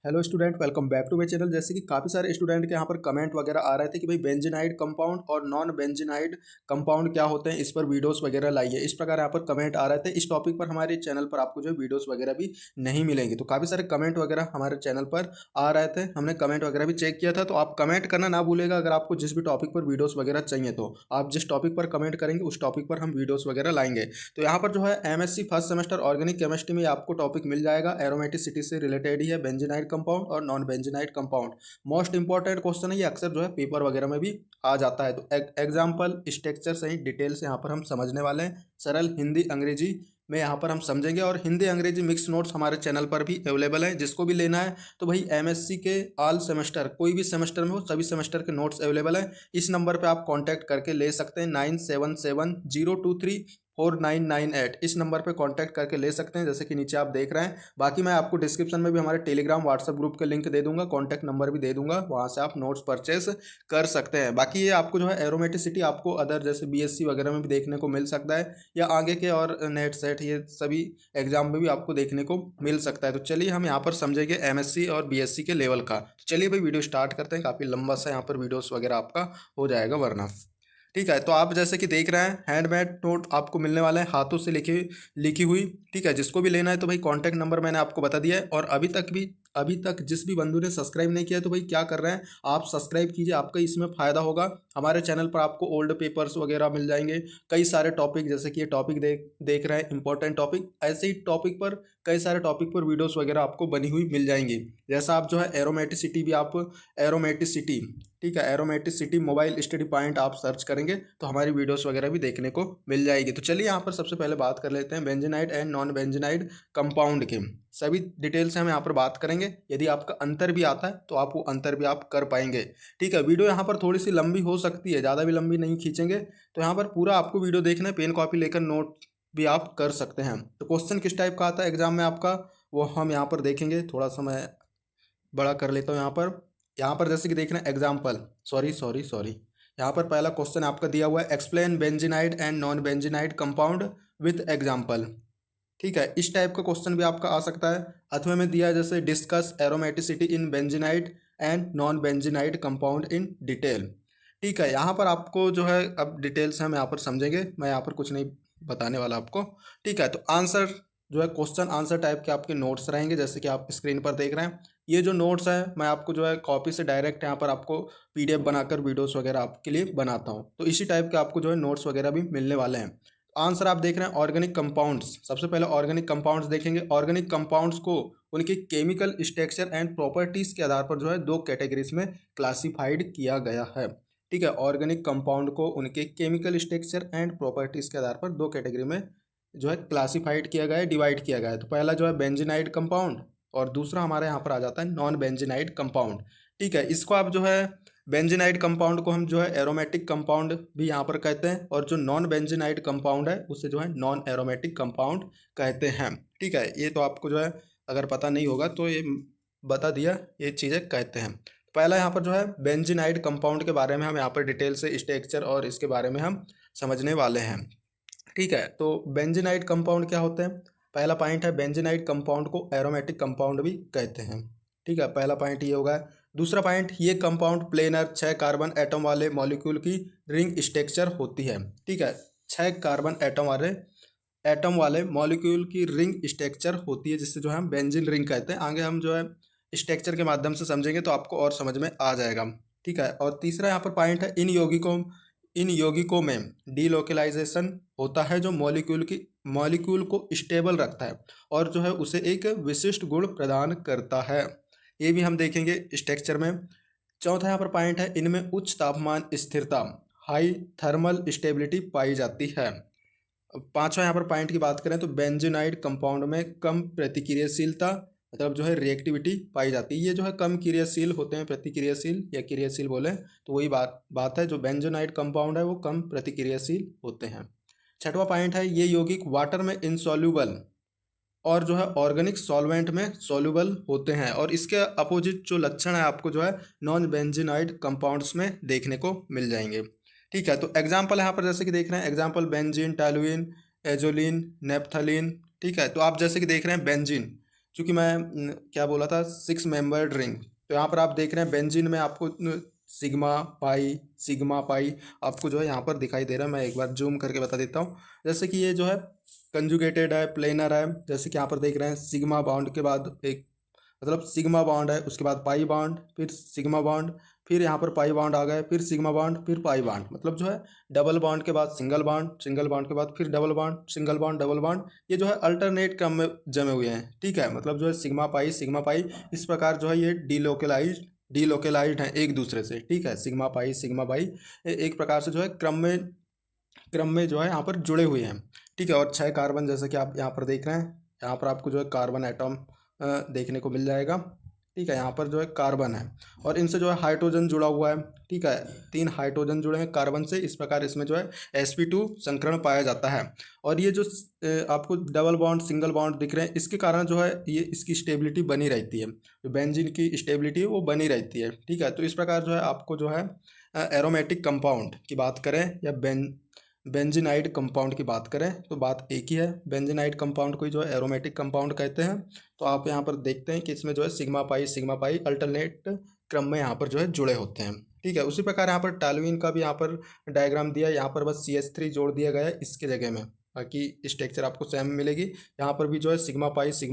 Hello student, welcome back to my channel. जैसे कि काफ़ी सारे स्टूडेंट के यहाँ पर कमेंट वगैरह आ रहे थे कि भाई बेंजीनाइड कंपाउंड और नॉन बेंजीनाइड कंपाउंड क्या होते हैं, इस पर वीडियोस वगैरह लाइए। इस प्रकार यहाँ पर कमेंट आ रहे थे। इस टॉपिक पर हमारे चैनल पर आपको जो वीडियोस वगैरह भी नहीं मिलेंगे। तो काफ़ी सारे कमेंट वगैरह हमारे चैनल पर आ रहे थे, हमने कमेंट वगैरह भी चेक किया था। तो आप कमेंट करना ना भूलेगा। अगर आपको जिस भी टॉपिक पर वीडियोस वगैरह चाहिए तो आप जिस टॉपिक पर कमेंट करेंगे उस टॉपिक पर हम वीडियोस वगैरह लाएंगे। तो यहाँ पर जो है MSc first semester organic chemistry में आपको टॉपिक मिल जाएगा। एरोमेटिसिटी से रिलेटेड ही है, बेंजीनाइड कंपाउंड और non benzenoid compound. Most important question है ये, अक्सर जो है पेपर वगैरह में भी आ जाता है। तो एग्जाम्पल स्ट्रक्चर सही डिटेल से यहाँ पर हम समझने वाले हैं। सरल हिंदी अंग्रेजी में यहाँ पर हम समझेंगे, और हिंदी अंग्रेजी मिक्स नोट्स हमारे चैनल पर भी अवेलेबल है। जिसको भी लेना है तो भाई एमएससी के ऑल सेमेस्टर, कोई भी सेमेस्टर में हो, सभी सेमेस्टर के नोट्स अवेलेबल है। इस नंबर पे आप कांटेक्ट करके ले सकते हैं, 9770234998। इस नंबर पे कांटेक्ट करके ले सकते हैं, जैसे कि नीचे आप देख रहे हैं। बाकी मैं आपको डिस्क्रिप्शन में भी हमारे टेलीग्राम व्हाट्सएप ग्रुप के लिंक दे दूंगा, कॉन्टैक्ट नंबर भी दे दूंगा, वहाँ से आप नोट्स परचेस कर सकते हैं। बाकी ये आपको जो है एरोमेटिसिटी आपको अदर जैसे बीएससी वगैरह में भी देखने को मिल सकता है, या आगे के और नेट सेट ये सभी एग्जाम में भी आपको देखने को मिल सकता है। तो चलिए हम यहाँ पर समझेंगे एमएससी और बीएससी के लेवल का। तो चलिए भाई वीडियो स्टार्ट करते हैं। काफ़ी लंबा सा यहाँ पर वीडियोस वगैरह आपका हो जाएगा वरना। ठीक है, तो आप जैसे कि देख रहे हैं हैंडमेड नोट आपको मिलने वाला है, हाथों से लिखी लिखी हुई। ठीक है, जिसको भी लेना है तो भाई कांटेक्ट नंबर मैंने आपको बता दिया है। और अभी तक जिस भी बंधु ने सब्सक्राइब नहीं किया है तो भाई क्या कर रहे हैं, आप सब्सक्राइब कीजिए, आपका इसमें फ़ायदा होगा। हमारे चैनल पर आपको ओल्ड पेपर्स वगैरह मिल जाएंगे, कई सारे टॉपिक, जैसे कि ये टॉपिक देख रहे हैं इंपॉर्टेंट टॉपिक, ऐसे ही टॉपिक पर कई सारे टॉपिक पर वीडियोस वगैरह आपको बनी हुई मिल जाएंगी। जैसा आप जो है एरोमेटिसिटी भी आप एरोमेटिसिटी, ठीक है, एरोमेटिसिटी मोबाइल स्टडी पॉइंट आप सर्च करेंगे तो हमारी वीडियोस वगैरह भी देखने को मिल जाएगी। तो चलिए यहाँ पर सबसे पहले बात कर लेते हैं बेंजीनाइड एंड नॉन बेंजीनाइड कंपाउंड के। सभी डिटेल से हम यहाँ पर बात करेंगे। यदि आपका अंतर भी आता है तो आप वो अंतर भी आप कर पाएंगे। ठीक है, वीडियो यहाँ पर थोड़ी सी लंबी हो सकती है, ज़्यादा भी लंबी नहीं खींचेंगे। तो यहाँ पर पूरा आपको वीडियो देखना है, पेन कॉपी लेकर नोट भी आप कर सकते हैं। तो क्वेश्चन किस टाइप का आता है एग्जाम में आपका, वो हम यहाँ पर देखेंगे। थोड़ा सा मैं बड़ा कर लेता हूँ यहाँ पर जैसे कि देख रहे हैं एग्जाम्पल, सॉरी, यहाँ पर पहला क्वेश्चन आपका दिया हुआ है, explain benzenoid and non benzenoid compound with example. ठीक है, इस टाइप का क्वेश्चन भी आपका आ सकता है। अथवा में दिया है जैसे discuss aromaticity in benzenoid and non benzenoid compound in detail. ठीक है, यहाँ पर आपको जो है अब डिटेल से हम यहाँ पर समझेंगे, मैं यहाँ पर कुछ नहीं बताने वाला आपको। ठीक है, तो आंसर जो है क्वेश्चन आंसर टाइप के आपके नोट्स रहेंगे, जैसे कि आप स्क्रीन पर देख रहे हैं। ये जो नोट्स है मैं आपको जो है कॉपी से डायरेक्ट यहाँ पर आपको पीडीएफ बनाकर वीडियोस वगैरह आपके लिए बनाता हूँ। तो इसी टाइप के आपको जो है नोट्स वगैरह भी मिलने वाले हैं। आंसर आप देख रहे हैं ऑर्गेनिक कंपाउंड्स। सबसे पहले ऑर्गेनिक कंपाउंड्स देखेंगे। ऑर्गेनिक कंपाउंड्स को उनके केमिकल स्ट्रक्चर एंड प्रॉपर्टीज के आधार पर जो है दो कैटेगरीज में क्लासिफाइड किया गया है। ठीक है, ऑर्गेनिक कंपाउंड को उनके केमिकल स्ट्रक्चर एंड प्रॉपर्टीज के आधार पर दो कैटेगरी में जो है क्लासिफाइड किया गया है, डिवाइड किया गया है। तो पहला जो है बेंजीनाइड कंपाउंड, और दूसरा हमारे यहाँ पर आ जाता है नॉन बेंजीनाइड कंपाउंड। ठीक है, इसको आप जो है बेंजीनाइड कंपाउंड को हम जो है एरोमेटिक कंपाउंड भी यहाँ पर कहते हैं, और जो नॉन बेंजीनाइड कंपाउंड है उसे जो है नॉन एरोमेटिक कंपाउंड कहते हैं। ठीक है, ये तो आपको जो है अगर पता नहीं होगा तो ये बता दिया, ये चीज़ें कहते हैं। पहला यहाँ पर जो है बेंजीनाइड कंपाउंड के बारे में हम यहाँ पर डिटेल से स्ट्रक्चर और इसके बारे में हम समझने वाले हैं। ठीक है, तो बेंजीनाइड कंपाउंड क्या होते हैं। पहला पॉइंट है बेंजीनाइड कंपाउंड को एरोमेटिक कंपाउंड भी कहते हैं। ठीक है, पहला पॉइंट ये होगा। दूसरा पॉइंट, ये कंपाउंड प्लेनर 6 कार्बन एटम वाले मॉलिक्यूल की रिंग स्ट्रक्चर होती है। ठीक है, 6 कार्बन एटम वाले मॉलिक्यूल की रिंग स्ट्रक्चर होती है, जिससे जो है हम बेंजीन रिंग कहते हैं। आगे हम जो है स्ट्रक्चर के माध्यम से समझेंगे तो आपको और समझ में आ जाएगा। ठीक है, और तीसरा यहाँ पर पॉइंट है, इन यौगिकों में डीलोकलाइजेशन होता है, जो मॉलिक्यूल को स्टेबल रखता है और जो है उसे एक विशिष्ट गुण प्रदान करता है। ये भी हम देखेंगे स्ट्रक्चर में। चौथा यहाँ पर पॉइंट है, इनमें उच्च तापमान स्थिरता, हाई थर्मल स्टेबिलिटी पाई जाती है। पांचवा यहाँ पर पॉइंट की बात करें तो बेंजीनाइड कंपाउंड में कम प्रतिक्रियाशीलता, मतलब जो है रिएक्टिविटी पाई जाती है। ये जो है कम क्रियाशील होते हैं, प्रतिक्रियाशील या क्रियाशील बोले तो वही बात है, जो बेंजोनाइड कंपाउंड है वो कम प्रतिक्रियाशील होते हैं। छठवां पॉइंट है, ये यौगिक वाटर में इनसॉल्यूबल और जो है ऑर्गेनिक सॉल्वेंट में सॉल्यूबल होते हैं। और इसके अपोजिट जो लक्षण है आपको जो है नॉन बेंजीनाइड कंपाउंड्स में देखने को मिल जाएंगे। ठीक है, तो एग्जाम्पल यहाँ पर जैसे कि देख रहे हैं, एग्जाम्पल बेंजीन, टॉलुइन, एजोलिन, नेप्थलीन। ठीक है, तो आप जैसे कि देख रहे हैं बेंजीन, चूँकि मैं क्या बोला था 6 मेंबर्ड रिंग, तो यहाँ पर आप देख रहे हैं बेंजीन में आपको सिग्मा पाई आपको जो है यहाँ पर दिखाई दे रहा है। मैं एक बार जूम करके बता देता हूँ। जैसे कि ये जो है कंजुगेटेड है, प्लेनर है, जैसे कि यहाँ पर देख रहे हैं सिग्मा बॉन्ड के बाद एक मतलब सिग्मा बॉन्ड है, उसके बाद पाई बॉन्ड, फिर सिग्मा बॉन्ड, फिर यहाँ पर पाई बॉन्ड आ गए, फिर सिग्मा बॉन्ड, फिर पाई बॉन्ड, मतलब जो है डबल बॉन्ड के बाद सिंगल बॉन्ड, सिंगल बॉन्ड के बाद फिर double bond, single bond, double bond, ये जो है अल्टरनेट क्रम में जमे हुए हैं। ठीक है, मतलब जो है सिग्मा पाई इस प्रकार जो है ये डीलोकेलाइज्ड है एक दूसरे से। ठीक है, सिग्मा पाई एक प्रकार से जो है क्रम में जो है यहाँ पर जुड़े हुए हैं। ठीक है, और 6 कार्बन जैसे कि आप यहाँ पर देख रहे हैं, यहाँ पर आपको जो है कार्बन एटम देखने को मिल जाएगा। ठीक है, यहाँ पर जो है कार्बन है और इनसे जो है हाइड्रोजन जुड़ा हुआ है। ठीक है, 3 हाइड्रोजन जुड़े हैं कार्बन से, इस प्रकार इसमें जो है sp2 संकरण पाया जाता है। और ये जो आपको डबल बॉन्ड सिंगल बॉन्ड दिख रहे हैं, इसके कारण जो है ये इसकी स्टेबिलिटी बनी रहती है, जो बेंजीन की स्टेबिलिटी है वो बनी रहती है। ठीक है, तो इस प्रकार जो है आपको जो है एरोमेटिक कंपाउंड की बात करें या बेंजीनाइड कंपाउंड की बात करें तो बात एक ही है। बेंजीनाइड कंपाउंड को ही जो है एरोमेटिक कंपाउंड कहते हैं। तो आप यहाँ पर देखते हैं कि इसमें जो है सिग्मा पाई अल्टरनेट क्रम में यहाँ पर जो है जुड़े होते हैं। ठीक है, उसी प्रकार यहाँ पर टॉल्यूइन का भी यहाँ पर डायग्राम दिया है, यहाँ पर बस CH3 जोड़ दिया गया है इसके जगह में, बाकी स्ट्रक्चर आपको सेम मिलेगी। यहाँ पर भी जो है सिग्मा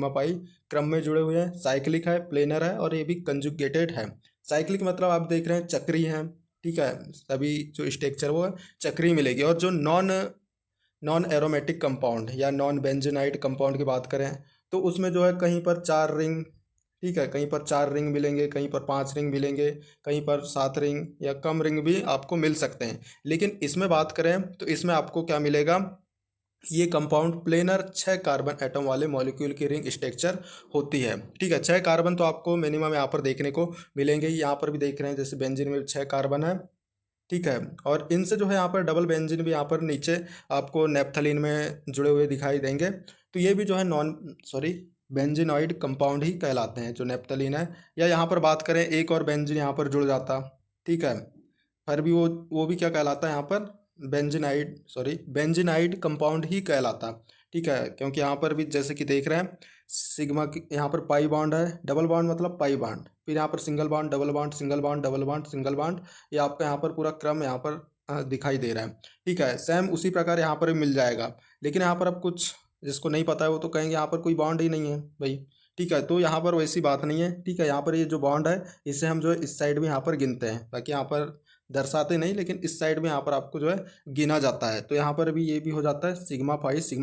पाई क्रम में जुड़े हुए हैं, साइक्लिक है, प्लेनर है और ये भी कंजुगेटेड है। साइक्लिक मतलब आप देख रहे हैं चक्री है। ठीक है, सभी जो स्ट्रक्चर वो चक्री मिलेगी। और जो नॉन नॉन एरोमेटिक कंपाउंड या नॉन बेंजेनाइड कंपाउंड की बात करें तो उसमें जो है कहीं पर 4 रिंग, ठीक है, कहीं पर 4 रिंग मिलेंगे, कहीं पर 5 रिंग मिलेंगे, कहीं पर 7 रिंग या कम रिंग भी आपको मिल सकते हैं। लेकिन इसमें बात करें तो इसमें आपको क्या मिलेगा, ये कंपाउंड प्लेनर 6 कार्बन एटम वाले मॉलिक्यूल की रिंग स्ट्रक्चर होती है। ठीक है, 6 कार्बन तो आपको मिनिमम यहाँ पर देखने को मिलेंगे। यहाँ पर भी देख रहे हैं जैसे बेंजीन में 6 कार्बन है। ठीक है, और इनसे जो है यहाँ पर डबल बेंजीन भी यहाँ पर नीचे आपको नेप्थलीन में जुड़े हुए दिखाई देंगे। तो ये भी जो है बेंजीनॉइड कंपाउंड ही कहलाते हैं जो नेप्थलीन है। या यहाँ पर बात करें एक और बेंजीन यहाँ पर जुड़ जाता, ठीक है, पर भी वो भी क्या कहलाता है यहाँ पर बेंजीनाइड कंपाउंड ही कहलाता। ठीक है, क्योंकि यहाँ पर भी जैसे कि देख रहे हैं सिग्मा की यहाँ पर पाई बॉन्ड है, डबल बॉन्ड मतलब पाई बॉन्ड, फिर यहाँ पर single bond, double bond, single bond, double bond, single bond, ये आपका यहाँ पर पूरा क्रम यहाँ पर दिखाई दे रहा है। ठीक है, सेम उसी प्रकार यहाँ पर भी मिल जाएगा। लेकिन यहाँ पर अब कुछ जिसको नहीं पता है वो तो कहेंगे यहाँ पर कोई बॉन्ड ही नहीं है भाई। ठीक है, तो यहाँ पर वैसी बात नहीं है। ठीक है, यहाँ पर ये जो बॉन्ड है इसे हम जो है इस साइड में यहाँ पर गिनते हैं, बाकी यहाँ पर दर्शाते नहीं, लेकिन इस साइड में यहाँ पर आपको जो है गिना जाता है। तो यहाँ पर भी ये भी हो जाता है सिग्मा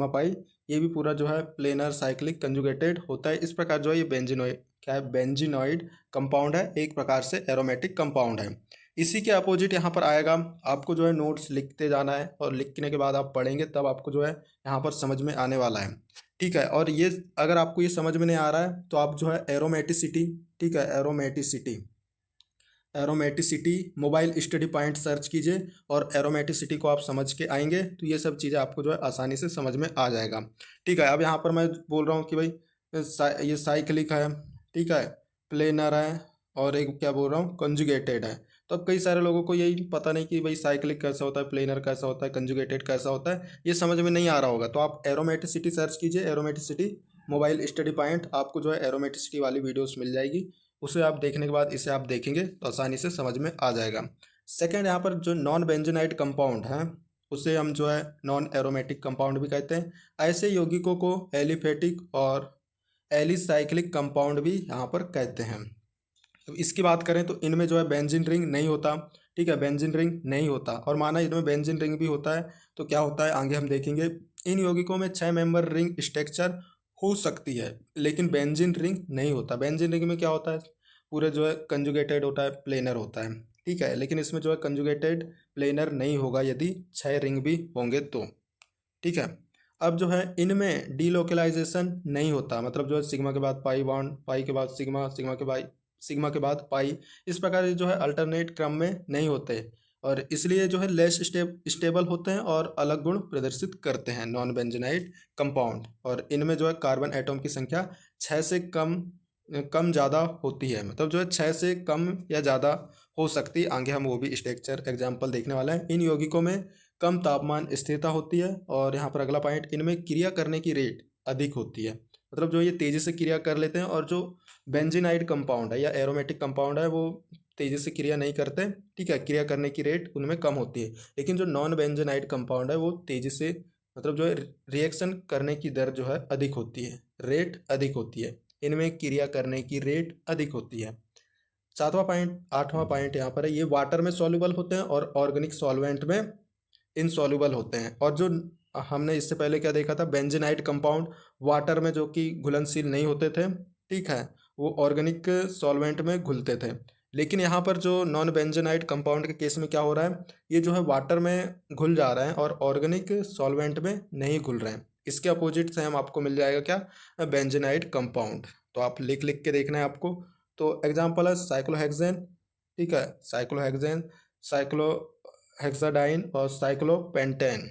पाई, ये भी पूरा जो है प्लेनर साइक्लिक कंजुगेटेड होता है। इस प्रकार जो है ये बेंजीनॉइड कंपाउंड है, एक प्रकार से एरोमेटिक कंपाउंड है। इसी के अपोजिट यहाँ पर आएगा, आपको जो है नोट्स लिखते जाना है और लिखने के बाद आप पढ़ेंगे तब आपको जो है यहाँ पर समझ में आने वाला है। ठीक है, और ये अगर आपको ये समझ में नहीं आ रहा है तो आप जो है एरोमेटिसिटी, ठीक है, aromaticity mobile study point search कीजिए और एरोमेटिसिटी को आप समझ के आएंगे तो ये सब चीज़ें आपको जो है आसानी से समझ में आ जाएगा। ठीक है, अब यहाँ पर मैं बोल रहा हूँ कि भाई ये साइक्लिक है, ठीक है, प्लेनर है और एक क्या बोल रहा हूँ कंजुगेटेड है। तो अब कई सारे लोगों को यही पता नहीं कि भाई साइक्लिक कैसा होता है, प्लेनर कैसा होता है, कंजुगेटेड कैसा होता है, ये समझ में नहीं आ रहा होगा। तो आप एरोमेटिसिटी सर्च कीजिए, एरोमेटिसिटी मोबाइल स्टडी पॉइंट, आपको जो है एरोमेटिसिटी वाली वीडियोस मिल जाएगी। उसे आप देखने के बाद इसे आप देखेंगे तो आसानी से समझ में आ जाएगा। सेकंड, यहाँ पर जो नॉन बेंजेनाइड कंपाउंड है उसे हम जो है नॉन एरोमेटिक कंपाउंड भी कहते हैं। ऐसे यौगिकों को एलिफेटिक और एलिसाइक्लिक कंपाउंड भी यहाँ पर कहते हैं। अब इसकी बात करें तो इनमें जो है बेंजीन रिंग नहीं होता। ठीक है, बेंजीन रिंग नहीं होता, और माना इनमें बेंजीन रिंग भी होता है तो क्या होता है आगे हम देखेंगे। इन यौगिकों में 6 मेंबर रिंग स्ट्रक्चर हो सकती है, लेकिन बेंजीन रिंग नहीं होता। बेंजीन रिंग में क्या होता है, पूरे जो है कंजुगेटेड होता है, प्लेनर होता है। ठीक है, लेकिन इसमें जो है कंजुगेटेड प्लेनर नहीं होगा यदि 6 रिंग भी होंगे तो। ठीक है, अब जो है इनमें डीलोकलाइजेशन नहीं होता, मतलब जो है सिग्मा के बाद पाई बॉन्ड, पाई के बाद सिग्मा, सिग्मा के बाद पाई, इस प्रकार जो है अल्टरनेट क्रम में नहीं होते और इसलिए जो है लेस स्टेबल होते हैं और अलग गुण प्रदर्शित करते हैं नॉन बेंजेनाइड कंपाउंड। और इनमें जो है कार्बन एटम की संख्या 6 से कम ज़्यादा होती है, मतलब जो है 6 से कम या ज़्यादा हो सकती है। आगे हम वो भी स्ट्रक्चर एग्जाम्पल देखने वाले हैं। इन यौगिकों में कम तापमान स्थिरता होती है और यहाँ पर अगला पॉइंट, इनमें क्रिया करने की रेट अधिक होती है, मतलब जो ये तेज़ी से क्रिया कर लेते हैं, और जो बेंजीनाइड कंपाउंड है या एरोमेटिक कंपाउंड है वो तेज़ी से क्रिया नहीं करते, ठीक है, क्रिया करने की रेट उनमें कम होती है। लेकिन जो नॉन बेंजीनाइड कंपाउंड है वो तेज़ी से, मतलब जो है रिएक्शन करने की दर जो है अधिक होती है, रेट अधिक होती है, इनमें क्रिया करने की रेट अधिक होती है। सातवां पॉइंट, आठवां पॉइंट यहाँ पर है, ये वाटर में सॉल्युबल होते हैं और ऑर्गेनिक सॉल्वेंट में इनसॉल्युबल होते हैं। और जो हमने इससे पहले क्या देखा था, बेंजीनाइड कंपाउंड वाटर में जो कि घुलनशील नहीं होते थे, ठीक है, वो ऑर्गेनिक सॉल्वेंट में घुलते थे। लेकिन यहाँ पर जो नॉन बेंजीनाइड कंपाउंड के केस में क्या हो रहा है, ये जो है वाटर में घुल जा रहे हैं और ऑर्गेनिक सॉल्वेंट में नहीं घुल रहे हैं। इसके अपोजिट से हम आपको मिल जाएगा क्या, बेंजीनाइड कंपाउंड। तो आप लिख लिख के देखना है आपको। तो एग्जाम्पल है साइक्लोहेक्सेन, ठीक है, साइक्लोहेक्सेन, साइक्लोहेक्साडाइन और साइक्लोपेंटेन,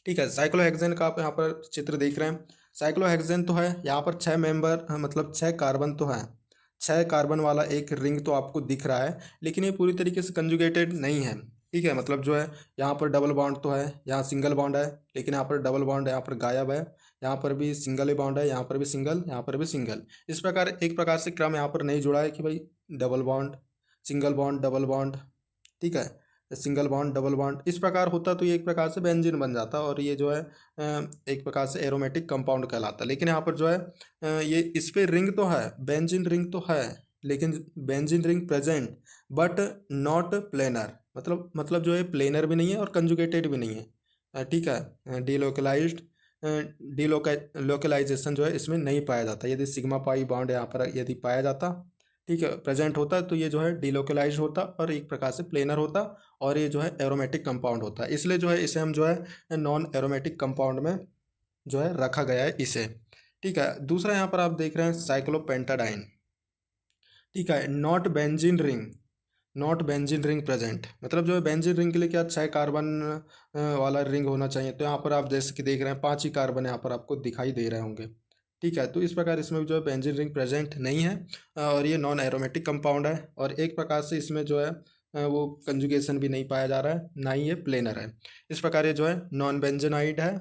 ठीक है। साइक्लोहेक्सेन का आप यहाँ पर चित्र देख रहे हैं। साइक्लोहेक्सेन तो है यहाँ पर 6 मेंबर, मतलब 6 कार्बन तो है, 6 कार्बन वाला एक रिंग तो आपको दिख रहा है, लेकिन ये पूरी तरीके से कंजुगेटेड नहीं है, ठीक है। मतलब जो है यहाँ पर डबल बॉन्ड तो है, यहाँ सिंगल बॉन्ड है, लेकिन यहाँ पर डबल बॉन्ड यहाँ पर गायब है, यहाँ पर भी सिंगल ही बॉन्ड है, यहाँ पर भी सिंगल, यहाँ पर भी सिंगल। इस प्रकार एक प्रकार से क्रम यहाँ पर नहीं जुड़ा है कि भाई double bond, single bond, double bond, ठीक है, सिंगल बॉन्ड, डबल बॉन्ड, इस प्रकार होता तो ये एक प्रकार से बेंजीन बन जाता, और ये जो है एक प्रकार से एरोमेटिक कंपाउंड कहलाता। लेकिन यहाँ पर जो है ये इस पे रिंग तो है, बेंजीन रिंग तो है, लेकिन benzene ring present but not planar, मतलब जो है प्लेनर भी नहीं है और कंजुगेटेड भी नहीं है, ठीक है। डीलोकलाइज्ड, लोकलाइजेशन जो है इसमें नहीं पाया जाता। यदि सिग्मा पाई बॉन्ड यहाँ पर यदि पाया जाता, ठीक है, प्रेजेंट होता है, तो ये जो है डीलोकलाइज्ड होता और एक प्रकार से प्लेनर होता, और ये जो है एरोमेटिक कंपाउंड होता है। इसलिए जो है इसे हम जो है नॉन एरोमेटिक कंपाउंड में जो है रखा गया है इसे, ठीक है। दूसरा यहाँ पर आप देख रहे हैं साइक्लोपेंटाडाइन, ठीक है, not benzene ring, not benzene ring present, मतलब जो है बेंजीन रिंग के लिए क्या 6 कार्बन वाला रिंग होना चाहिए, तो यहाँ पर आप जैसे कि देख रहे हैं 5 ही कार्बन यहाँ पर आपको दिखाई दे रहे होंगे, ठीक है। तो इस प्रकार इसमें जो है बेंजीन रिंग प्रेजेंट नहीं है, और ये नॉन एरोमेटिक कंपाउंड है, और एक प्रकार से इसमें जो है वो कंजुगेशन भी नहीं पाया जा रहा है, ना ही ये प्लेनर है। इस प्रकार ये जो है नॉन बेंजेनाइड है,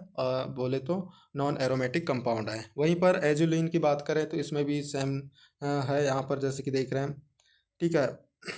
बोले तो नॉन एरोमेटिक कंपाउंड है। वहीं पर एजुलिन की बात करें तो इसमें भी सेम है, यहाँ पर जैसे कि देख रहे हैं, ठीक है।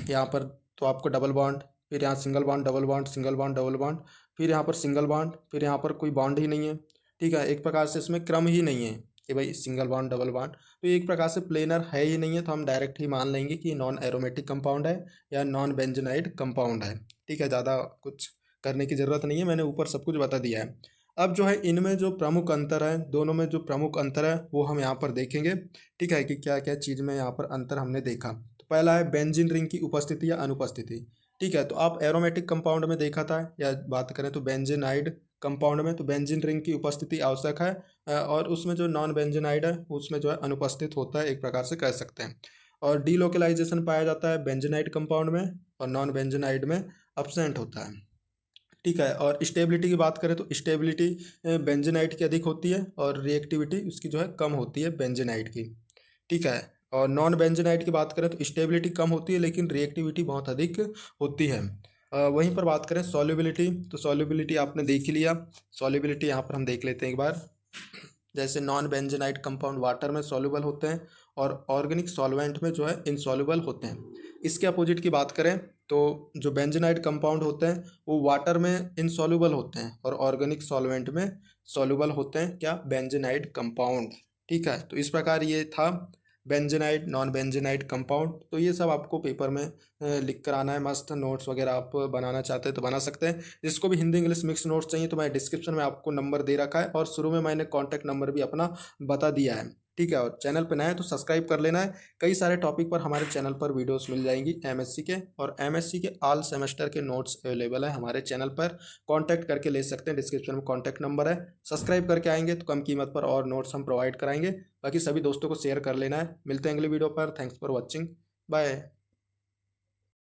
यहाँ पर तो आपको डबल बॉन्ड, फिर यहाँ single bond, double bond, single bond, double bond, फिर यहाँ पर सिंगल बॉन्ड, फिर यहाँ पर कोई बॉन्ड ही नहीं है, ठीक है। एक प्रकार से इसमें क्रम ही नहीं है कि भाई सिंगल बॉन्ड, डबल बॉन्ड, तो एक प्रकार से प्लेनर है ही नहीं है, तो हम डायरेक्ट ही मान लेंगे कि नॉन एरोमेटिक कंपाउंड है या नॉन बेंजेनाइड कंपाउंड है, ठीक है। ज़्यादा कुछ करने की ज़रूरत नहीं है, मैंने ऊपर सब कुछ बता दिया है। अब जो है इनमें जो प्रमुख अंतर है, दोनों में जो प्रमुख अंतर है वो हम यहाँ पर देखेंगे, ठीक है, कि क्या क्या चीज़ में यहाँ पर अंतर हमने देखा। तो पहला है बेंजीन रिंग की उपस्थिति या अनुपस्थिति, ठीक है। तो आप एरोमेटिक कंपाउंड में देखा था, या बात करें तो बेंजीनाइड कंपाउंड में, तो बेंजीन रिंग की उपस्थिति आवश्यक है, और उसमें जो नॉन बेंजीनाइड है उसमें जो है अनुपस्थित होता है, एक प्रकार से कह सकते हैं। और डीलोकलाइजेशन पाया जाता है बेंजीनाइड कंपाउंड में, और नॉन बेंजीनाइड में अब्सेंट होता है, ठीक है। और स्टेबिलिटी की बात करें तो स्टेबिलिटी बेंजेनाइट की अधिक होती है, और रिएक्टिविटी उसकी जो है कम होती है बेंजेनाइट की, ठीक है। और नॉन बेंजेनाइट की बात करें तो स्टेबिलिटी कम होती है, लेकिन रिएक्टिविटी बहुत अधिक होती है। वहीं पर बात करें सॉल्युबिलिटी, तो सॉल्युबिलिटी आपने देख ही लिया, सॉल्युबिलिटी यहाँ पर हम देख लेते हैं एक बार। जैसे नॉन बेंजेनाइट कंपाउंड वाटर में सॉल्युबल होते हैं, और ऑर्गेनिक सॉल्वेंट में जो है इनसॉल्युबल होते हैं। इसके अपोजिट की बात करें तो जो बेंजेनाइट कंपाउंड होते हैं वो वाटर में इनसॉल्युबल होते हैं, और ऑर्गेनिक सॉल्वेंट में सॉल्युबल होते हैं, क्या, बेंजेनाइट कंपाउंड, ठीक है। तो इस प्रकार ये था बेंजेनाइट, नॉन बेंजेनाइट कंपाउंड। तो ये सब आपको पेपर में लिख कर आना है, मस्त नोट्स वगैरह आप बनाना चाहते हैं तो बना सकते हैं। जिसको भी हिंदी इंग्लिश मिक्स नोट्स चाहिए तो मैं डिस्क्रिप्शन में आपको नंबर दे रखा है, और शुरू में मैंने कॉन्टैक्ट नंबर भी अपना बता दिया है, ठीक है। और चैनल पर नया है तो सब्सक्राइब कर लेना है। कई सारे टॉपिक पर हमारे चैनल पर वीडियोस मिल जाएंगी एमएससी के, और एमएससी के ऑल सेमेस्टर के नोट्स अवेलेबल है हमारे चैनल पर, कांटेक्ट करके ले सकते हैं। डिस्क्रिप्शन में कॉन्टैक्ट नंबर है, सब्सक्राइब करके आएंगे तो कम कीमत पर और नोट्स हम प्रोवाइड कराएंगे। बाकी सभी दोस्तों को शेयर कर लेना है। मिलते हैं अगले वीडियो पर। Thanks for watching, bye.